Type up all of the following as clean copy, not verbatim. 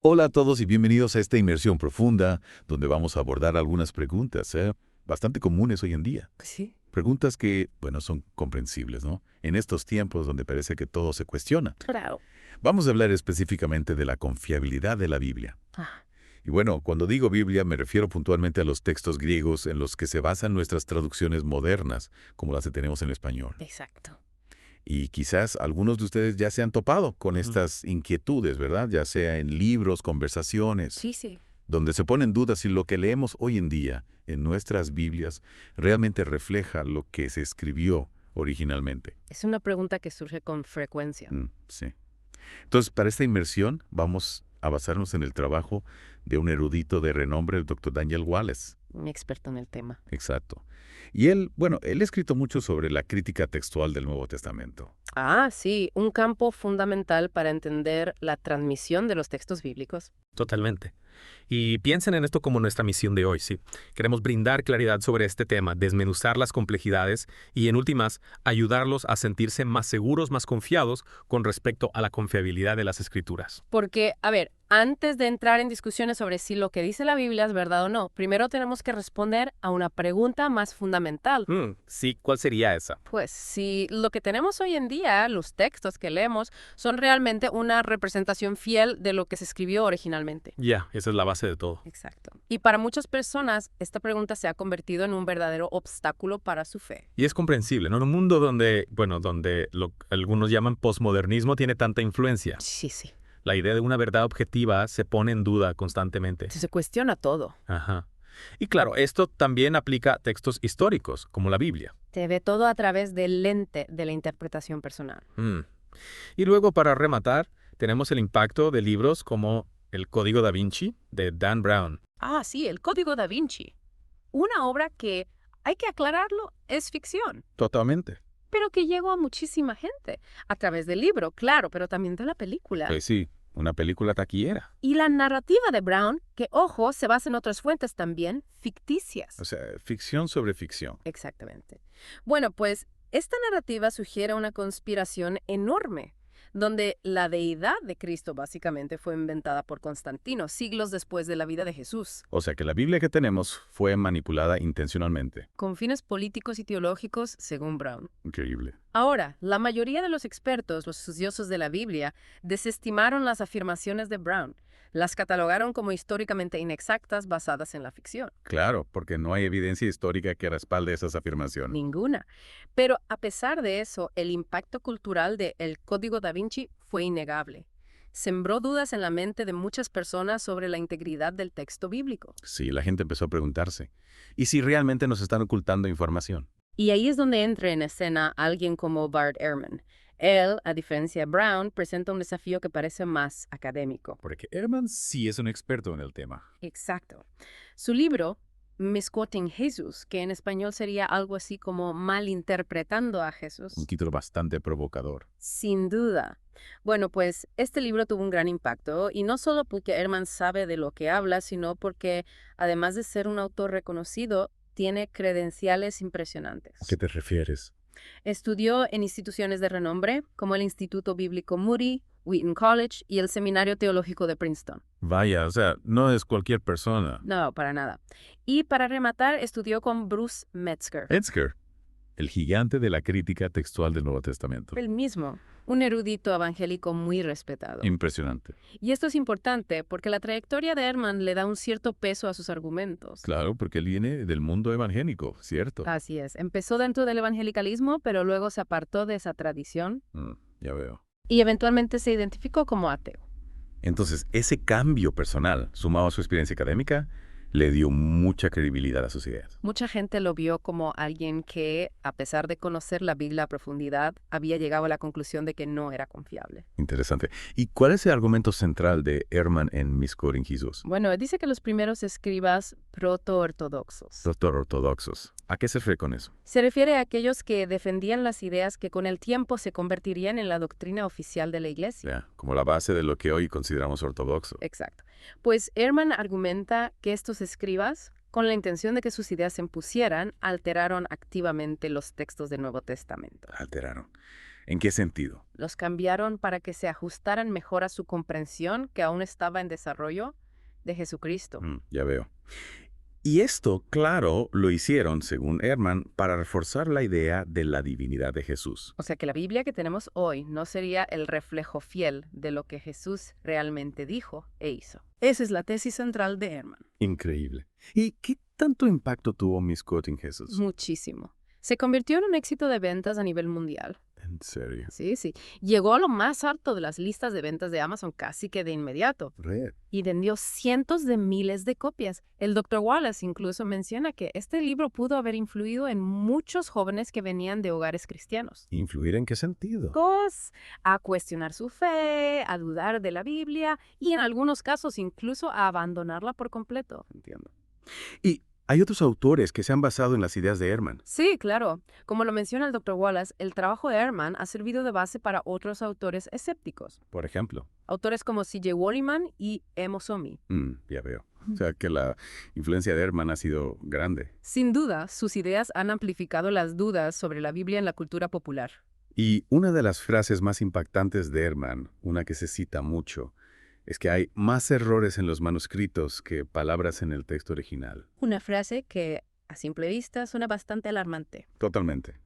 Hola a todos y bienvenidos a esta inmersión profunda, donde vamos a abordar algunas preguntas bastante comunes hoy en día. Sí. Preguntas que, bueno, son comprensibles, ¿no? En estos tiempos donde parece que todo se cuestiona. Claro. Vamos a hablar específicamente de la confiabilidad de la Biblia. Ah, Y bueno, cuando digo Biblia me refiero puntualmente a los textos griegos en los que se basan nuestras traducciones modernas, como las que tenemos en español. exacto. Y quizás algunos de ustedes ya se han topado con Ujú. estas inquietudes, ¿verdad? Ya sea en libros, conversaciones, Sí, sí. donde se pone en duda si lo que leemos hoy en día en nuestras Biblias realmente refleja lo que se escribió originalmente. Es una pregunta que surge con frecuencia. Sí. Entonces, para esta inmersión vamos a basarnos en el trabajo de un erudito de renombre, el doctor Daniel Wallace. Un experto en el tema. Exacto. Y él, bueno, él ha escrito mucho sobre la crítica textual del Nuevo Testamento. Ah, sí, un campo fundamental para entender la transmisión de los textos bíblicos. Totalmente. Y piensen en esto como nuestra misión de hoy, ¿sí? Queremos brindar claridad sobre este tema, desmenuzar las complejidades y, en últimas, ayudarlos a sentirse más seguros, más confiados con respecto a la confiabilidad de las Escrituras. Porque, a ver, antes de entrar en discusiones sobre si lo que dice la Biblia es verdad o no, primero tenemos que responder a una pregunta más fundamental. Sí, ¿cuál sería esa? Pues si lo que tenemos hoy en día, los textos que leemos, son realmente una representación fiel de lo que se escribió originalmente. Ya, esa es la base de todo. Exacto. Y para muchas personas, esta pregunta se ha convertido en un verdadero obstáculo para su fe. Y es comprensible, ¿no? En un mundo donde, bueno, donde lo que algunos llaman posmodernismo tiene tanta influencia. Sí, sí. La idea de una verdad objetiva se pone en duda constantemente. Se cuestiona todo. Ajá. Y claro, esto también aplica a textos históricos, como la Biblia. Se ve todo a través del lente de la interpretación personal. Mm. Y luego, para rematar, tenemos el impacto de libros como El Código da Vinci, de Dan Brown. Ah, sí, el Código da Vinci. Una obra que, hay que aclararlo, es ficción, Totalmente. pero que llegó a muchísima gente. A través del libro, claro, pero también de la película. Pues sí, una película taquillera. Y la narrativa de Brown, que, ojo, se basa en otras fuentes también, ficticias. O sea, ficción sobre ficción. Exactamente. Bueno, pues esta narrativa sugiere una conspiración enorme, donde la deidad de Cristo básicamente fue inventada por Constantino, siglos después de la vida de Jesús, O sea que la Biblia que tenemos fue manipulada intencionalmente. con fines políticos y teológicos, según Brown. Increíble. Ahora, la mayoría de los expertos, los estudiosos de la Biblia, desestimaron las afirmaciones de Brown. Las catalogaron como históricamente inexactas basadas en la ficción. Claro, porque no hay evidencia histórica que respalde esas afirmaciones. Ninguna. Pero a pesar de eso, el impacto cultural de El Código da Vinci fue innegable. Sembró dudas en la mente de muchas personas sobre la integridad del texto bíblico. Sí, la gente empezó a preguntarse. ¿Y si realmente nos están ocultando información? Y ahí es donde entra en escena alguien como Bart Ehrman. Él, a diferencia de Brown, presenta un desafío que parece más académico. Porque Ehrman sí es un experto en el tema. Exacto. Su libro, Misquoting Jesus, que en español sería algo así como malinterpretando a Jesús. Un título bastante provocador. Sin duda. Bueno, pues este libro tuvo un gran impacto, y no solo porque Ehrman sabe de lo que habla, sino porque, además de ser un autor reconocido, tiene credenciales impresionantes. ¿A qué te refieres? Estudió en instituciones de renombre, como el Instituto Bíblico Moody, Wheaton College y el Seminario Teológico de Princeton. Vaya, o sea, no es cualquier persona. No, para nada. Y para rematar, estudió con Bruce Metzger. Metzger, el gigante de la crítica textual del Nuevo Testamento. El mismo, un erudito evangélico muy respetado. Impresionante. Y esto es importante porque la trayectoria de Ehrman le da un cierto peso a sus argumentos. Claro, porque él viene del mundo evangélico, ¿cierto? Así es. Empezó dentro del evangelicalismo, pero luego se apartó de esa tradición Ya veo. y eventualmente se identificó como ateo. Entonces, ese cambio personal, sumado a su experiencia académica, le dio mucha credibilidad a sus ideas. Mucha gente lo vio como alguien que, a pesar de conocer la Biblia a profundidad, había llegado a la conclusión de que no era confiable. Interesante. ¿Y cuál es el argumento central de Ehrman en Misquoting Jesus? Bueno, dice que los primeros escribas proto-ortodoxos. Doctor ortodoxos. ¿A qué se refiere con eso? Se refiere a aquellos que defendían las ideas que con el tiempo se convertirían en la doctrina oficial de la Iglesia. Ya, como la base de lo que hoy consideramos ortodoxo. Exacto. Pues Ehrman argumenta que estos escribas, con la intención de que sus ideas se impusieran, alteraron activamente los textos del Nuevo Testamento. Alteraron. ¿En qué sentido? Los cambiaron para que se ajustaran mejor a su comprensión, que aún estaba en desarrollo, de Jesucristo. Ya veo. Y esto, claro, lo hicieron, según Ehrman, para reforzar la idea de la divinidad de Jesús. O sea que la Biblia que tenemos hoy no sería el reflejo fiel de lo que Jesús realmente dijo e hizo. Esa es la tesis central de Ehrman. Increíble. ¿Y qué tanto impacto tuvo Misquoting Jesús? Muchísimo. Se convirtió en un éxito de ventas a nivel mundial. ¿En serio? Sí, sí. Llegó a lo más alto de las listas de ventas de Amazon casi que de inmediato. Red. Y vendió cientos de miles de copias. El Dr. Wallace incluso menciona que este libro pudo haber influido en muchos jóvenes que venían de hogares cristianos. ¿Influir en qué sentido? A cuestionar su fe, a dudar de la Biblia y en algunos casos incluso a abandonarla por completo. Entiendo. Y hay otros autores que se han basado en las ideas de Ehrman. Sí, claro. Como lo menciona el Dr. Wallace, el trabajo de Ehrman ha servido de base para otros autores escépticos. Por ejemplo. Autores como C.J. Wolleman y Amos Omi. Ya veo. O sea que la influencia de Ehrman ha sido grande. Sin duda, sus ideas han amplificado las dudas sobre la Biblia en la cultura popular. Y una de las frases más impactantes de Ehrman, una que se cita mucho, es que hay más errores en los manuscritos que palabras en el texto original. Una frase que, a simple vista, suena bastante alarmante. Totalmente.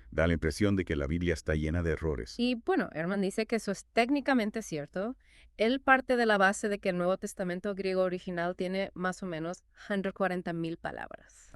Da la impresión de que la Biblia está llena de errores. Y bueno, Ehrman dice que eso es técnicamente cierto. Él parte de la base de que el Nuevo Testamento griego original tiene más o menos 140,000 palabras.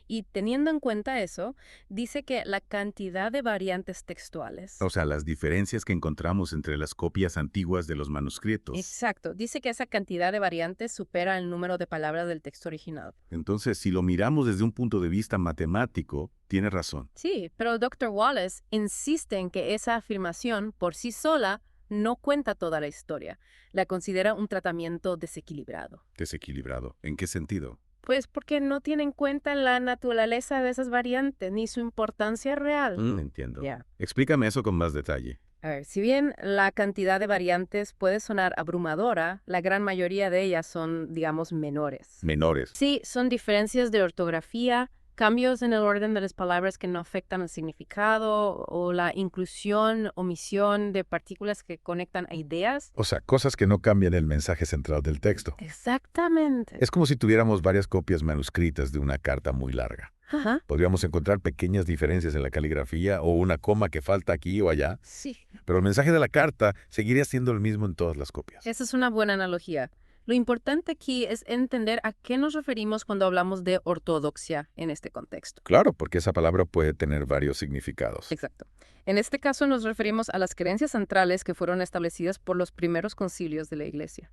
Y teniendo en cuenta eso, dice que la cantidad de variantes textuales. O sea, las diferencias que encontramos entre las copias antiguas de los manuscritos. Exacto. Dice que esa cantidad de variantes supera el número de palabras del texto original. Entonces, si lo miramos desde un punto de vista matemático, tiene razón. Sí, pero el Dr. Wallace insiste en que esa afirmación por sí sola no cuenta toda la historia. La considera un tratamiento desequilibrado. Desequilibrado. ¿En qué sentido? Pues porque no tiene en cuenta la naturaleza de esas variantes ni su importancia real. Entiendo. Ya. Explícame eso con más detalle. A ver, si bien la cantidad de variantes puede sonar abrumadora, la gran mayoría de ellas son, digamos, menores. Menores. Sí, son diferencias de ortografía, cambios en el orden de las palabras que no afectan el significado o la inclusión, omisión de partículas que conectan a ideas. O sea, cosas que no cambian el mensaje central del texto. Exactamente. Es como si tuviéramos varias copias manuscritas de una carta muy larga. Ajá. Podríamos encontrar pequeñas diferencias en la caligrafía o una coma que falta aquí o allá, Sí. pero el mensaje de la carta seguiría siendo el mismo en todas las copias. Esa es una buena analogía. Lo importante aquí es entender a qué nos referimos cuando hablamos de ortodoxia en este contexto. Claro, porque esa palabra puede tener varios significados. Exacto. En este caso nos referimos a las creencias centrales que fueron establecidas por los primeros concilios de la Iglesia.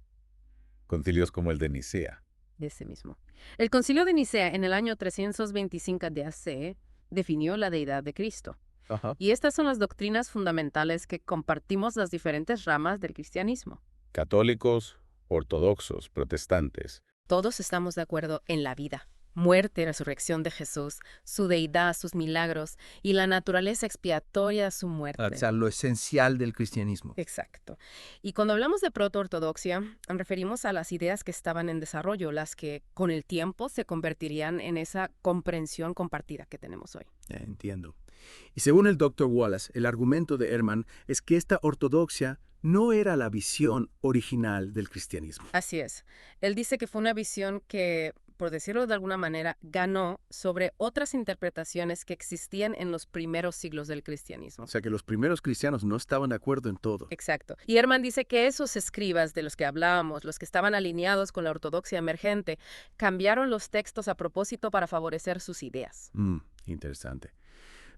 Concilios como el de Nicea. Ese mismo. El concilio de Nicea en el año 325 de.C. definió la deidad de Cristo. Ajá. Y estas son las doctrinas fundamentales que compartimos las diferentes ramas del cristianismo. Católicos, ortodoxos, protestantes. Todos estamos de acuerdo en la vida, muerte y resurrección de Jesús, su deidad, sus milagros y la naturaleza expiatoria de su muerte. O sea, lo esencial del cristianismo. Exacto. Y cuando hablamos de proto-ortodoxia, nos referimos a las ideas que estaban en desarrollo, las que con el tiempo se convertirían en esa comprensión compartida que tenemos hoy. Entiendo. Y según el Dr. Wallace, el argumento de Ehrman es que esta ortodoxia no era la visión original del cristianismo. Así es. Él dice que fue una visión que, por decirlo de alguna manera, ganó sobre otras interpretaciones que existían en los primeros siglos del cristianismo. O sea, que los primeros cristianos no estaban de acuerdo en todo. Exacto. Y Ehrman dice que esos escribas de los que hablábamos, los que estaban alineados con la ortodoxia emergente, cambiaron los textos a propósito para favorecer sus ideas. Interesante.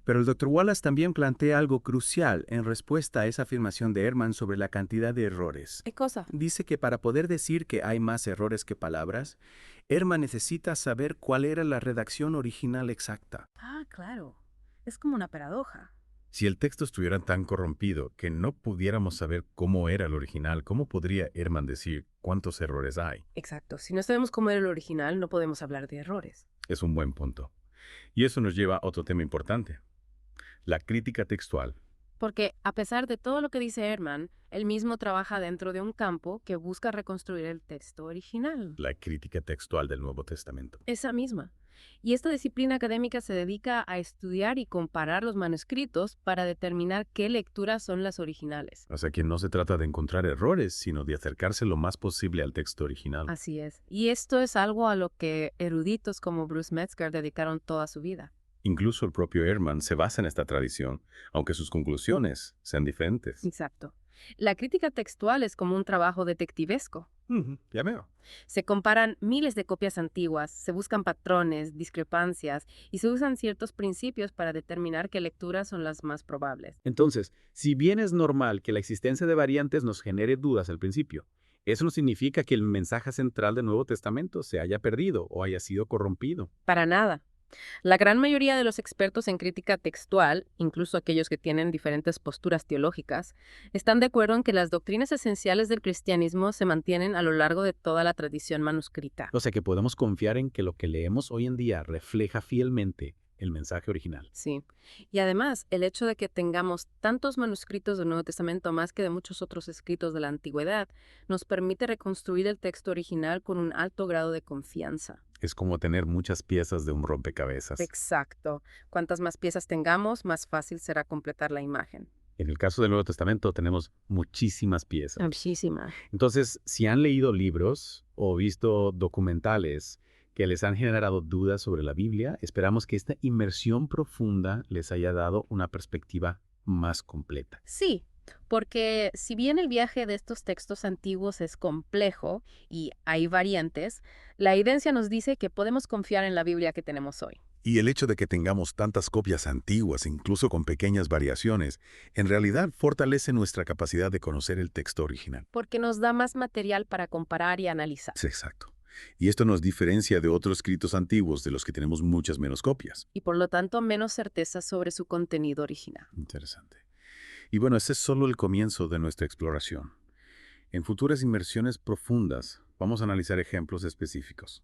Pero el Dr. Wallace también plantea algo crucial en respuesta a esa afirmación de Ehrman sobre la cantidad de errores. ¿Qué cosa? Dice que para poder decir que hay más errores que palabras, Ehrman necesita saber cuál era la redacción original exacta. Ah, claro. Es como una paradoja. Si el texto estuviera tan corrompido que no pudiéramos saber cómo era el original, ¿cómo podría Ehrman decir cuántos errores hay? Exacto. Si no sabemos cómo era el original, no podemos hablar de errores. Es un buen punto. Y eso nos lleva a otro tema importante. La crítica textual. Porque a pesar de todo lo que dice Ehrman, él mismo trabaja dentro de un campo que busca reconstruir el texto original. La crítica textual del Nuevo Testamento. Esa misma. Y esta disciplina académica se dedica a estudiar y comparar los manuscritos para determinar qué lecturas son las originales. O sea que no se trata de encontrar errores, sino de acercarse lo más posible al texto original. Así es. Y esto es algo a lo que eruditos como Bruce Metzger dedicaron toda su vida. Incluso el propio Ehrman se basa en esta tradición, aunque sus conclusiones sean diferentes. Exacto. La crítica textual es como un trabajo detectivesco. Ya veo. Se comparan miles de copias antiguas, se buscan patrones, discrepancias y se usan ciertos principios para determinar qué lecturas son las más probables. Entonces, si bien es normal que la existencia de variantes nos genere dudas al principio, eso no significa que el mensaje central del Nuevo Testamento se haya perdido o haya sido corrompido. Para nada. La gran mayoría de los expertos en crítica textual, incluso aquellos que tienen diferentes posturas teológicas, están de acuerdo en que las doctrinas esenciales del cristianismo se mantienen a lo largo de toda la tradición manuscrita. O sea que podemos confiar en que lo que leemos hoy en día refleja fielmente el mensaje original. Sí. Y además, el hecho de que tengamos tantos manuscritos del Nuevo Testamento más que de muchos otros escritos de la Antigüedad, nos permite reconstruir el texto original con un alto grado de confianza. Es como tener muchas piezas de un rompecabezas. Exacto. Cuantas más piezas tengamos, más fácil será completar la imagen. En el caso del Nuevo Testamento tenemos muchísimas piezas. Muchísima. Entonces, si han leído libros o visto documentales que les han generado dudas sobre la Biblia, esperamos que esta inmersión profunda les haya dado una perspectiva más completa. Sí, porque si bien el viaje de estos textos antiguos es complejo y hay variantes, la evidencia nos dice que podemos confiar en la Biblia que tenemos hoy. Y el hecho de que tengamos tantas copias antiguas, incluso con pequeñas variaciones, en realidad fortalece nuestra capacidad de conocer el texto original. Porque nos da más material para comparar y analizar. Sí, exacto. Y esto nos diferencia de otros escritos antiguos de los que tenemos muchas menos copias. Y por lo tanto menos certeza sobre su contenido original. Interesante. Y bueno, ese es solo el comienzo de nuestra exploración. En futuras inmersiones profundas, vamos a analizar ejemplos específicos.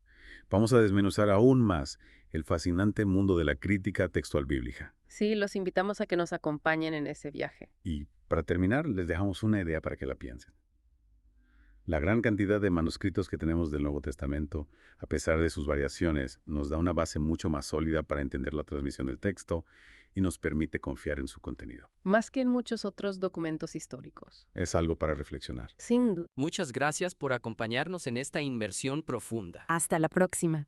Vamos a desmenuzar aún más el fascinante mundo de la crítica textual bíblica. Sí, los invitamos a que nos acompañen en ese viaje. Y para terminar, les dejamos una idea para que la piensen. La gran cantidad de manuscritos que tenemos del Nuevo Testamento, a pesar de sus variaciones, nos da una base mucho más sólida para entender la transmisión del texto y nos permite confiar en su contenido. Más que en muchos otros documentos históricos. Es algo para reflexionar. Sin duda. Muchas gracias por acompañarnos en esta inmersión profunda. Hasta la próxima.